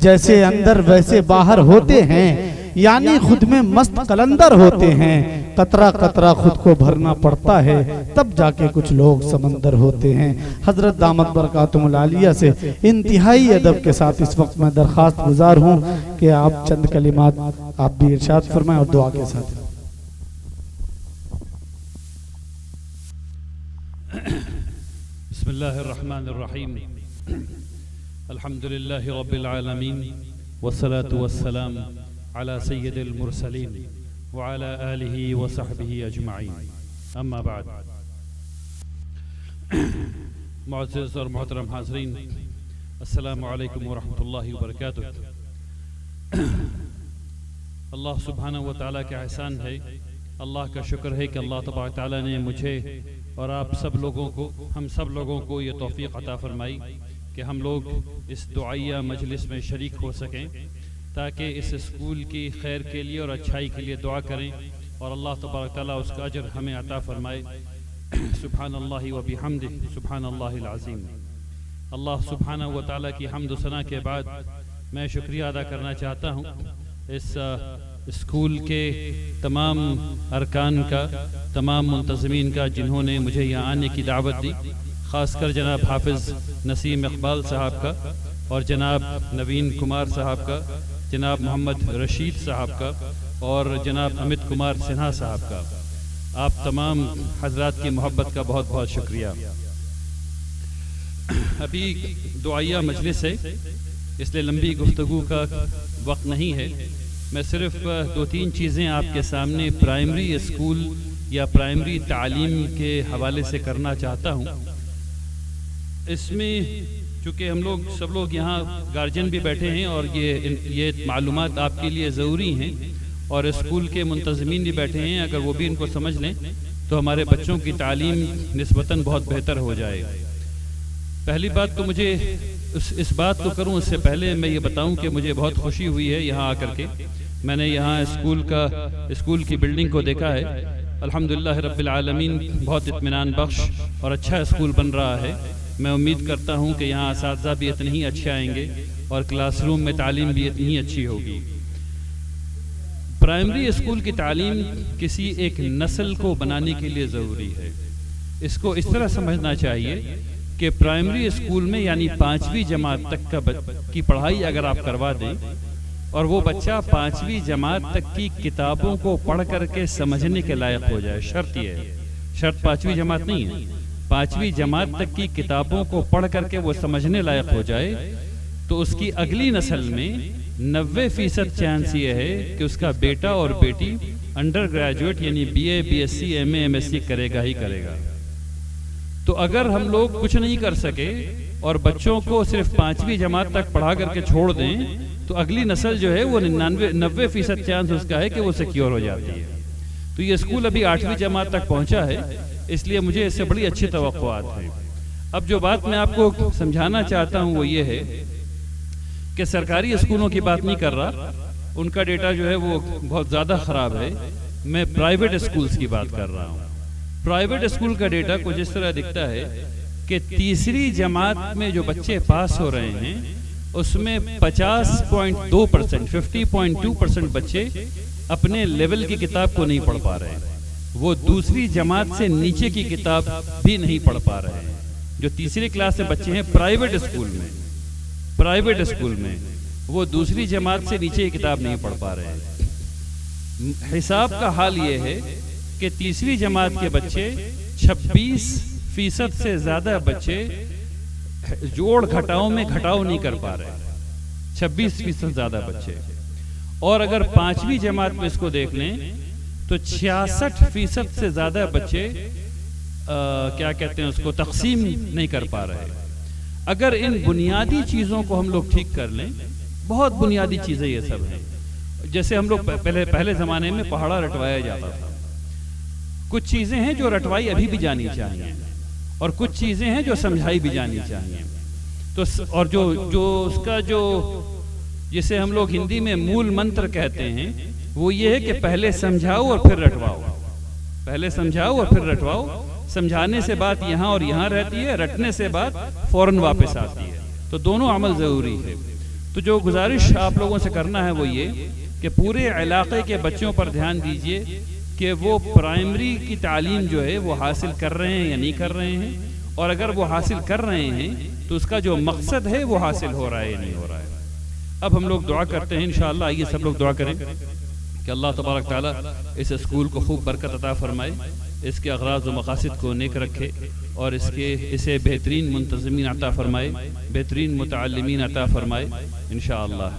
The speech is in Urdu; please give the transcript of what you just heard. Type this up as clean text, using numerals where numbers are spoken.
جیسے اندر ویسے باہر ہوتے ہیں، یعنی خود میں مست قلندر ہوتے ہیں، قطرہ قطرہ خود کو بھرنا پڑتا ہے، تب جا کے کچھ لوگ سمندر ہوتے ہیں۔ حضرت دامت برکاتہم العالیہ سے انتہائی ادب کے ساتھ اس وقت میں درخواست گزار ہوں کہ آپ چند کلمات آپ بھی ارشاد فرمائیں اور دعا کے ساتھ۔ بسم اللہ الرحمن الرحیم، الحمد للہ رب العالمین، والصلاة والسلام على سید المرسلین وعلى آلہ وصحبہ اجمعین، اما بعد۔ معزز اور محترم حاضرین، السلام علیکم ورحمۃ اللہ وبرکاتہ۔ اللہ سبحانہ و تعالیٰ کا احسان ہے، اللہ کا شکر ہے کہ اللہ تبارک تعالیٰ نے مجھے اور آپ سب لوگوں کو، ہم سب لوگوں کو یہ توفیق عطا فرمائی کہ ہم لوگ اس دعائیہ مجلس میں شریک ہو سکیں، تاکہ اس اسکول کی خیر کے لیے اور اچھائی کے لیے دعا کریں اور اللہ تبارک تعالیٰ اس کا اجر ہمیں عطا فرمائے۔ سبحان اللہ و بحمدہ، سبحان اللہ العظیم۔ اللہ سبحانہ و تعالیٰ کی حمد و ثنا کے بعد میں شکریہ ادا کرنا چاہتا ہوں اس اسکول کے تمام ارکان کا، تمام منتظمین کا، جنہوں نے مجھے یہاں آنے کی دعوت دی، خاص کر جناب حافظ نسیم اقبال صاحب کا اور جناب نوین کمار صاحب کا، جناب محمد رشید صاحب کا اور جناب امت کمار سنہا صاحب کا۔ آپ تمام حضرات کی محبت کا بہت بہت شکریہ۔ ابھی دعائیہ مجلس ہے، اس لیے لمبی گفتگو کا وقت نہیں ہے۔ میں صرف دو تین چیزیں آپ کے سامنے پرائمری اسکول یا پرائمری تعلیم کے حوالے سے کرنا چاہتا ہوں۔ اس میں چونکہ ہم لوگ سب لوگ یہاں گارجین بھی بیٹھے ہیں اور یہ معلومات آپ کے لیے ضروری ہیں، اور اسکول کے منتظمین بھی بیٹھے ہیں، اگر وہ بھی ان کو سمجھ لیں تو ہمارے بچوں کی تعلیم نسبتاً بہت بہتر ہو جائے۔ پہلی بات تو مجھے اس بات کو کروں، اس سے پہلے میں یہ بتاؤں کہ مجھے بہت خوشی ہوئی ہے یہاں آ کر کے۔ میں نے یہاں اسکول کی بلڈنگ کو دیکھا ہے، الحمدللہ رب العالمین، بہت اطمینان بخش اور اچھا اسکول بن رہا ہے۔ میں امید کرتا ہوں کہ یہاں اساتذہ بھی اتنے ہی اچھے آئیں گے اور کلاس روم میں تعلیم بھی اتنی ہی اچھی ہوگی۔ پرائمری اسکول کی تعلیم کسی ایک نسل کو بنانے کے لیے ضروری ہے۔ اس کو اس طرح سمجھنا چاہیے کہ پرائمری اسکول میں یعنی 5ویں جماعت تک کی پڑھائی اگر آپ کروا دیں اور وہ بچہ 5ویں جماعت تک کی کتابوں کو پڑھ کر کے سمجھنے کے لائق ہو جائے، شرط یہ ہے، شرط 5ویں جماعت نہیں ہے، 5ویں جماعت تک کی کتابوں کو پڑھ کر کے وہ سمجھنے لائق ہو جائے، تو اس کی اگلی نسل میں 90% چانس یہ ہے کہ اس کا بیٹا اور بیٹی انڈر گریجویٹ یعنی B A, B S C, M A, M S C کرے گا ہی کرے گا۔ تو اگر ہم لوگ کچھ نہیں کر سکے اور بچوں کو صرف 5ویں جماعت تک پڑھا کر کے چھوڑ دیں تو اگلی نسل جو ہے وہ 90% چانس اس کا ہے کہ وہ سیکیور ہو جاتی ہے۔ تو یہ اسکول ابھی 8ویں جماعت تک پہنچا ہے، اس لیے مجھے اس سے بڑی اچھی توقعات ہیں۔ اب جو بات میں آپ کو سمجھانا چاہتا ہوں وہ یہ ہے کہ سرکاری اسکولوں کی بات نہیں کر رہا، ان کا ڈیٹا جو ہے وہ بہت زیادہ خراب ہے، میں پرائیویٹ اسکولز کی بات کر رہا ہوں۔ پرائیویٹ اسکول کا ڈیٹا کچھ اس طرح دکھتا ہے کہ تیسری جماعت میں جو بچے پاس ہو رہے ہیں اس میں 50.2%، 50.2% بچے اپنے لیول کی کتاب کو نہیں پڑھ پا رہے ہیں، وہ دوسری جماعت سے نیچے کی کتاب بھی نہیں پڑھ پا رہے ہیں۔ جو تیسری کلاس سے بچے ہیں پرائیویٹ اسکول میں وہ دوسری جماعت سے نیچے کی کتاب نہیں پڑھ پا رہے ہیں۔ حساب کا حال یہ ہے کہ تیسری جماعت کے بچے 26% سے زیادہ بچے جوڑ گھٹاؤ میں گھٹاؤ نہیں کر پا رہے، 26% زیادہ بچے، اور اگر 5ویں جماعت میں اس کو دیکھ لیں تو 66% سے زیادہ بچے کیا کہتے ہیں اس کو تقسیم نہیں کر پا رہے۔ اگر ان بنیادی چیزوں کو ہم لوگ ٹھیک کر لیں، بہت بنیادی چیزیں یہ سب ہیں، جیسے ہم لوگ پہلے زمانے میں پہاڑا رٹوایا جاتا تھا، کچھ چیزیں ہیں جو رٹوائی ابھی بھی جانی چاہیے اور کچھ چیزیں ہیں جو سمجھائی بھی جانی چاہیے۔ تو اور جو اس کا جو جسے ہم لوگ ہندی میں مول منتر کہتے ہیں وہ یہ ہے کہ پہلے سمجھاؤ اور پھر رٹواؤ، پہلے سمجھاؤ اور پھر رٹواؤ۔ سمجھانے سے بات یہاں اور یہاں رہتی ہے، رٹنے سے بات فوراً واپس آتی ہے، تو دونوں عمل ضروری ہے۔ تو جو گزارش آپ لوگوں سے کرنا ہے وہ یہ کہ پورے علاقے کے بچوں پر دھیان دیجئے کہ وہ پرائمری کی تعلیم جو ہے وہ حاصل کر رہے ہیں یا نہیں کر رہے ہیں، اور اگر وہ حاصل کر رہے ہیں تو اس کا جو مقصد ہے وہ حاصل ہو رہا ہے یا نہیں ہو رہا ہے۔ اب ہم لوگ دعا کرتے ہیں انشاءاللہ، آئیے سب لوگ دعا کریں کہ اللہ تبارک تعالیٰ اس اسکول کو خوب برکت عطا فرمائے، اس کے اغراض و مقاصد کو نیک رکھے، اور اسے بہترین منتظمین عطا فرمائے، بہترین متعلمین عطا فرمائے انشاءاللہ۔